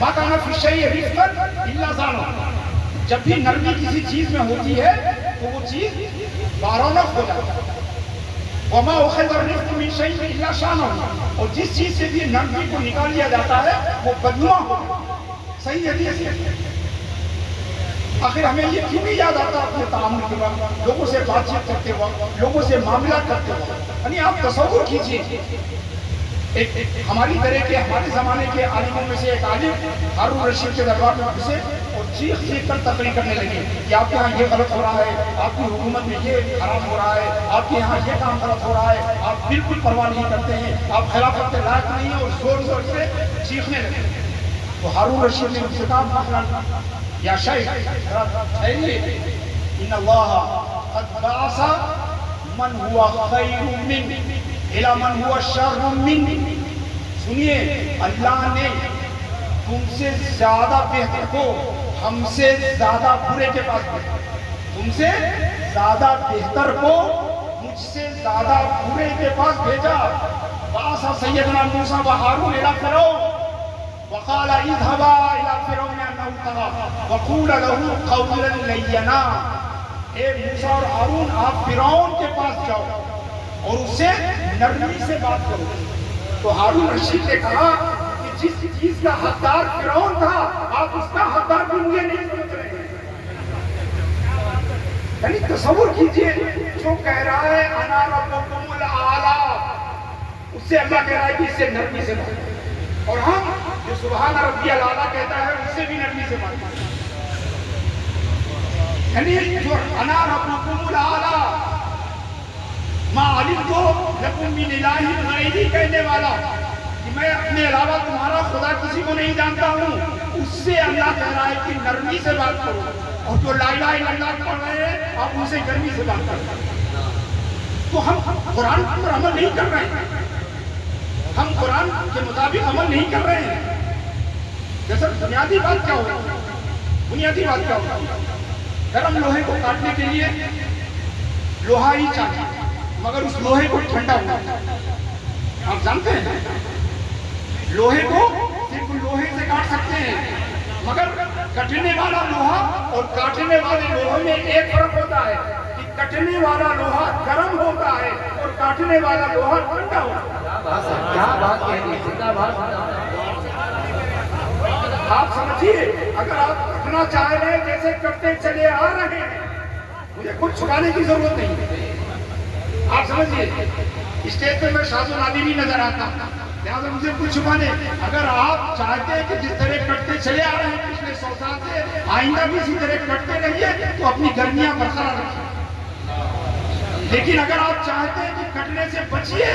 ما کان فی الشیء رفقا الا زانہ، جب بھی نرمی کسی چیز میں ہوتی ہے تو وہ چیز بارونق ہو جاتی ہے. وما اخذ الرفق من شیء الا شانہ، اور جس چیز سے بھی نرمی کو نکال لیا جاتا ہے وہ بدنما ہو جاتا ہے. صحیح حدیث ہے. آخر ہمیں یہ کیوں نہیں یاد آتا اپنے تعامل کے وقت، لوگوں سے بات چیت کرتے وقت، لوگوں سے معاملات کرتے وقت؟ یعنی آپ تصور کیجئے، ہماری طرح کے ہمارے زمانے کے عالموں میں سے ایک عالم ہارون رشید کے دربار میں گھسے اور چیخ چیخ کر تقریر کرنے لگے کہ آپ کے یہاں یہ غلط ہو رہا ہے، آپ کی حکومت میں یہ حرام ہو رہا ہے، آپ کے یہاں یہ کام غلط ہو رہا ہے، آپ بالکل پرواہ نہیں کرتے ہیں، آپ خلافت کے لائق نہیں ہیں، اور زور زور سے چیخنے لگے. تو ہارون رشید نے ان سے کہا یا شیخ ٹھہریے، ان اللہ قد بعث من ہوا خیر من الی من ہوا شر من. سنیے، اللہ نے تم سے زیادہ بہتر کو ہم سے زیادہ برے کے پاس بھیجا، تم سے زیادہ بہتر کو مجھ سے زیادہ برے کے پاس بھیجا. بعث سیدنا موسیٰ و ہارون الی فرعون وقال اذهبا الى فرعون انه طغى وقولا له قولا لینا. اے موسیٰ اور ہارون، آپ فرعون کے پاس جاؤ اور اس سے نرمی سے بات کرو. تو ہارون رشید نے کہا کہ جس چیز کا حقدار فرعون تھا آپ اس کا حقدار بھی مجھے نہیں سمجھ رہے ہیں. یعنی تصور کیجئے، جو کہہ رہا ہے انا ربکم الاعلی، اس سے اللہ کہہ رہا ہے کہ اس سے نرمی سے بات کرو. اور ہم جو سبحان ربی الاعلیٰ کہتا ہے اس سے بھی نرمی سے بات کرتے ہیں. یعنی جو انا ربکم الاعلیٰ ما علمت لکم من الہ غیری کہنے والا، کہ میں اپنے علاوہ تمہارا خدا کسی کو نہیں جانتا ہوں، اس سے اللہ کہہ رہا ہے کہ نرمی سے بات کرو. اور جو لا الہ الا اللہ پڑھ رہے ہیں آپ ان سے نرمی سے بات کرتے ہیں. تو ہم قرآن پر عمل نہیں کر رہے ہیں، ہم قرآن کے مطابق عمل نہیں کر رہے ہیں. جیسا بنیادی بات کیا ہوگا، بنیادی بات کیا ہوگا، گرم لوہے کو کاٹنے کے لیے لوہا ہی چاہیے، مگر اس لوہے کو ٹھنڈا ہونا چاہیے. آپ جانتے ہیں لوہے کو صرف لوہے سے کاٹ سکتے ہیں، مگر کٹنے والا لوہا اور کاٹنے والے لوہے میں ایک فرق ہوتا ہے کہ کٹنے والا لوہا گرم ہوتا ہے اور کاٹنے والا لوہا ٹھنڈا ہوتا ہے. کیا بات کہنی، کیا بات. آپ سمجھیے، اگر آپ کٹنا چاہ رہے ہیں جیسے کٹتے چلے آ رہے ہیں، مجھے کچھ چھپانے کی ضرورت نہیں ہے. آپ سمجھیے، اسٹیج پہ میں شاذ و نادر ہی نظر آتا، لہٰذا مجھے کچھ چھپانے. اگر آپ چاہتے ہیں کہ جس طرح کٹتے چلے آ رہے ہیں پچھلے 100 سال سے آئندہ بھی اسی طرح کٹتے رہیے تو اپنی گرمیاں برقرار رکھیے. لیکن اگر آپ چاہتے ہیں کہ کٹنے سے بچیے،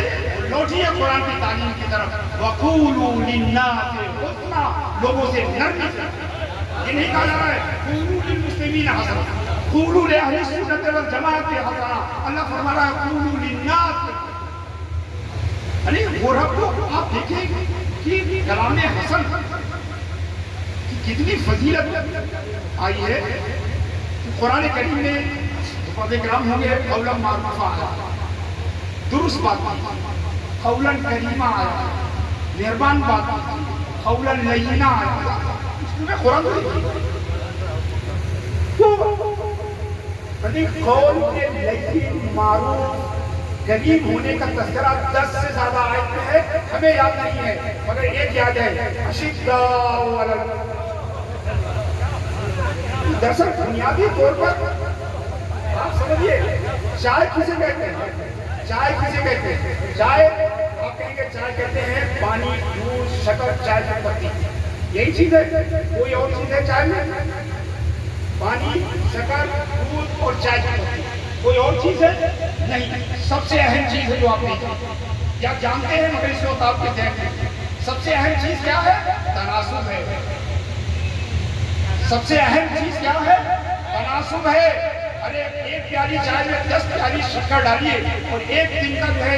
لوٹیے قرآن کی تعلیم کی طرف. وَقُولُوا لِلنَّاسِ حُسْنًا، لوگوں سے نرمی سے. یہ نہیں کہا جا رہا ہے قُولُوا لِلْمُسْلِمِينَ حَسَنًا، قُولُوا لِأَهْلِ السُّنَّةِ وَالْجَمَاعَةِ حَسَنًا. اللہ فرما رہا ہے قُولُوا لِلنَّاسِ. یعنی وہ رب کو آپ دیکھیں کہ کلام حسن کی کتنی فضیلت آئی ہے. قرآن کریم میں پردے کرام ہوں گے قولا معروفہ آیا، درست بات کی، قولا کریمہ آیا، مہربان بات کی، قولا لینا آیا. اس میں قرآن قول کے لین معروف کریم ہونے کا تذکرہ 10 سے زیادہ آیت میں ہے، ہمیں یاد نہیں ہے، مگر ایک یاد ہے اشداء علی دراصل بنیادی طور پر آپ سمجھیے چائے کسے کہتے ہیں، چائے کسے کہتے ہیں. چائے آپ کہیں گے چائے کہتے ہیں پانی، دودھ، شکر، چائے کی پتی، یہی چیز ہے. کوئی اور چیز ہے چائے میں؟ پانی، شکر، دودھ اور چائے کی پتی، کوئی اور چیز ہے نہیں. سب سے اہم چیز ہے جو آپ نہیں جانتے یا جانتے ہیں مگر اس وقت آپ کے ذہن میں سب سے اہم چیز کیا ہے؟ تناسب ہے. سب سے اہم چیز کیا ہے؟ تناسب ہے. ارے ایک پیالی چائے میں 10 پیالی شکر ڈالیے اور ایک دن کا جو ہے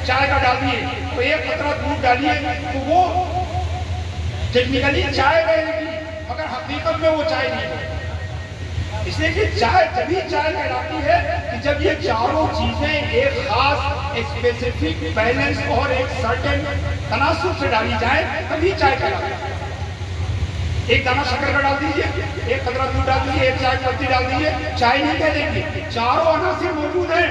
چائے کا ڈال دیے تو ایک قطرہ دودھ ڈالیے تو وہ ٹیکنیکلی چائے رہے گی مگر حقیقت میں وہ چائے نہیں ہے. اس لیے کہ چائے جبھی چائے کہلاتی ہے کہ جب یہ چاروں چیزیں ایک خاص اسپیسیفک بیلنس اور ایک سرٹن تناسب سے ڈالی جائیں تبھی چائے کہلاتی ہے. ایک دانہ شکر کا ڈال دیجیے، ایک قطرہ دودھ ڈال دیجیے، ایک چائے کی پتی ڈال دیجیے، چائے نہیں کہہ دیں گے. چاروں عناصر موجود ہیں،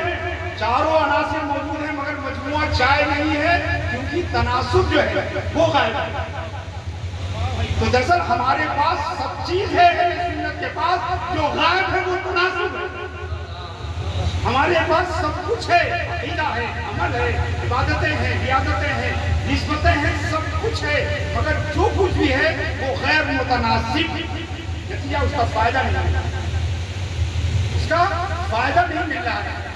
چاروں عناصر موجود ہیں، مگر مجموعہ چائے نہیں ہے کیونکہ تناسب جو ہے وہ غائب ہے. تو دراصل ہمارے پاس سب چیز ہے اہل سنت کے پاس، جو غائب ہے وہ تناسب ہے. ہمارے پاس سب کچھ ہے، عقیدہ ہے، عمل ہے، عبادتیں ہیں، عیادتیں ہیں، نسبتیں ہیں، سب کچھ ہے، مگر جو کچھ بھی ہے وہ غیر متناسب. نتیجہ اس کا فائدہ نہیں مل رہا، اس کا فائدہ نہیں مل رہا ہے.